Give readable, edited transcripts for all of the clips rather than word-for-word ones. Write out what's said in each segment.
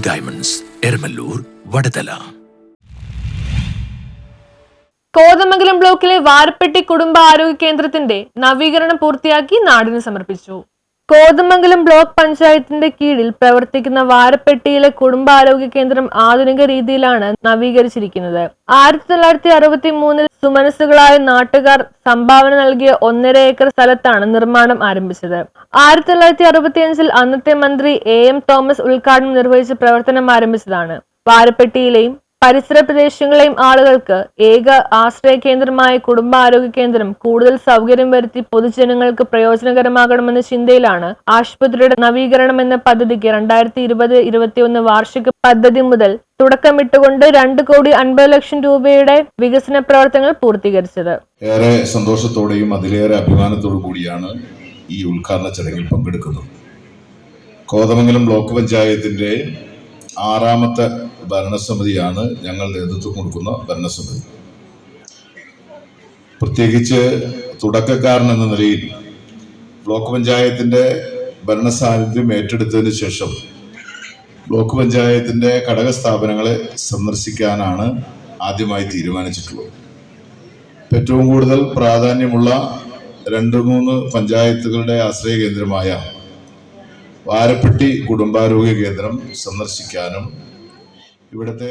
Diamonds, Eramallur, Vadathala. Kothamangalam ബ്ലോക്കിലെ വാരപ്പെട്ടി കുടുംബ ആരോഗ്യ കേന്ദ്രത്തിന്റെ നവീകരണം പൂർത്തിയാക്കി നാടിന് സമർപ്പിച്ചു. കോതമംഗലം ബ്ലോക്ക് പഞ്ചായത്തിന്റെ കീഴിൽ പ്രവർത്തിക്കുന്ന വാരപ്പെട്ടിയിലെ കുടുംബാരോഗ്യ കേന്ദ്രം ആധുനിക രീതിയിലാണ് നവീകരിച്ചിരിക്കുന്നത്. 1963 സുമനസ്സുകളായ നാട്ടുകാർ സംഭാവന നൽകിയ 1.5 ഏക്കർ സ്ഥലത്താണ് നിർമ്മാണം ആരംഭിച്ചത്. 1965 അന്നത്തെ മന്ത്രി AM തോമസ് ഉദ്ഘാടനം നിർവഹിച്ച് പ്രവർത്തനം ആരംഭിച്ചതാണ്. വാരപ്പെട്ടിയിലെയും പരിസര പ്രദേശങ്ങളെയും ആളുകൾക്ക് ഏക ആശ്രയ കേന്ദ്രമായ കുടുംബാരോഗ്യ കേന്ദ്രം കൂടുതൽ സൗകര്യം വരുത്തി പൊതുജനങ്ങൾക്ക് പ്രയോജനകരമാകണമെന്ന ചിന്തയിലാണ് ആശുപത്രിയുടെ നവീകരണം എന്ന പദ്ധതിക്ക് 2020-21 വാർഷിക പദ്ധതി മുതൽ തുടക്കമിട്ടുകൊണ്ട് 2,50 ലക്ഷം രൂപയുടെ വികസന പ്രവർത്തനങ്ങൾ പൂർത്തീകരിച്ചത്. ഏറെ സന്തോഷത്തോടെയും അതിലേറെ അഭിമാനത്തോടു കൂടിയാണ് ഈ ഉദ്ഘാടന ചടങ്ങിൽ പങ്കെടുക്കുന്നത്. കോതമംഗലം ബ്ലോക്ക് പഞ്ചായത്തിന്റെ 6ാമത്തെ ഭരണസമിതിയാണ് ഞങ്ങൾ നേതൃത്വം കൊടുക്കുന്ന ഭരണസമിതി. പ്രത്യേകിച്ച് തുടക്കക്കാരൻ എന്ന നിലയിൽ ബ്ലോക്ക് പഞ്ചായത്തിന്റെ ഭരണസാന്നിധ്യം ഏറ്റെടുത്തതിന് ശേഷം ബ്ലോക്ക് പഞ്ചായത്തിന്റെ ഘടക സ്ഥാപനങ്ങളെ സന്ദർശിക്കാനാണ് ആദ്യമായി തീരുമാനിച്ചിട്ടുള്ളത്. ഏറ്റവും കൂടുതൽ പ്രാധാന്യമുള്ള 2-3 പഞ്ചായത്തുകളുടെ ആശ്രയ കേന്ദ്രമായ വാരപ്പെട്ടി കുടുംബാരോഗ്യ കേന്ദ്രം സന്ദർശിക്കാനും ഇവിടുത്തെ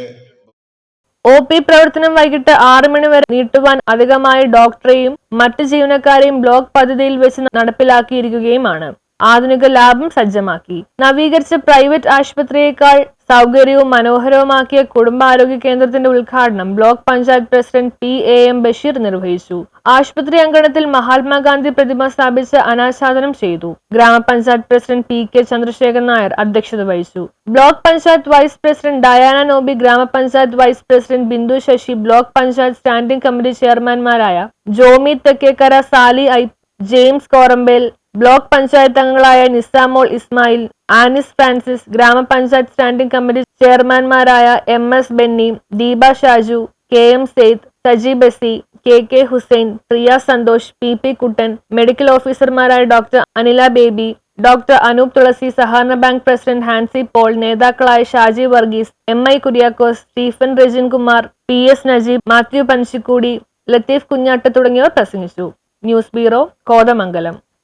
OP പ്രവർത്തനം വൈകിട്ട് 6 മണി വരെ നീട്ടുവാൻ അധികമായി ഡോക്ടറെയും മറ്റ് ജീവനക്കാരെയും ബ്ലോക്ക് പദ്ധതിയിൽ വെച്ച് നടപ്പിലാക്കിയിരിക്കുകയുമാണ്. ആധുനിക ലാബും സജ്ജമാക്കി. നവീകരിച്ച പ്രൈവറ്റ് ആശുപത്രിയേക്കാൾ സൗകര്യവും മനോഹരവുമാക്കിയ കുടുംബാരോഗ്യ കേന്ദ്രത്തിന്റെ ഉദ്ഘാടനം block panchayat president PAM Basheer നിർവഹിച്ചു. ആശുപത്രി അങ്കണത്തിൽ മഹാത്മാഗാന്ധി പ്രതിമ സ്ഥാപിച്ച് അനാച്ഛാദനം ചെയ്തു. ഗ്രാമപഞ്ചായത്ത് പ്രസിഡന്റ് PK ചന്ദ്രശേഖരൻ നായർ അധ്യക്ഷത വഹിച്ചു. Block panchayat vice president Diana Nobi, ഗ്രാമപഞ്ചായത്ത് vice president Bindu Sasi, block panchayat standing committee ചെയർമാൻമാരായ ജോമി തെക്കേക്കര, സാലി ഐ, ജെയിംസ് കോറമ്പേൽ, ബ്ലോക്ക് പഞ്ചായത്ത് അംഗങ്ങളായ നിസാമോൾ ഇസ്മായിൽ, ആനിസ് ഫ്രാൻസിസ്, ഗ്രാമപഞ്ചായത്ത് സ്റ്റാൻഡിംഗ് കമ്മിറ്റി ചെയർമാൻമാരായ MS Benny, Deepa Shaju, KM Sayed, Saji Basi, KK Hussain, Priya Santhosh, PP Kuttan, medical ഓഫീസർമാരായ ഡോക്ടർ അനില ബേബി, ഡോക്ടർ അനൂപ് തുളസി, സഹകരണ ബാങ്ക് പ്രസിഡന്റ് ഹാൻസി പോൾ, നേതാക്കളായ Shaji Varghese, MI Kuriakose, Stephen Rejin Kumar, PS Najeeb, Mathew പഞ്ചിക്കൂടി, Latheef Kunjattu തുടങ്ങിയവർ പ്രസംഗിച്ചു. News bureau, Kothamangalam.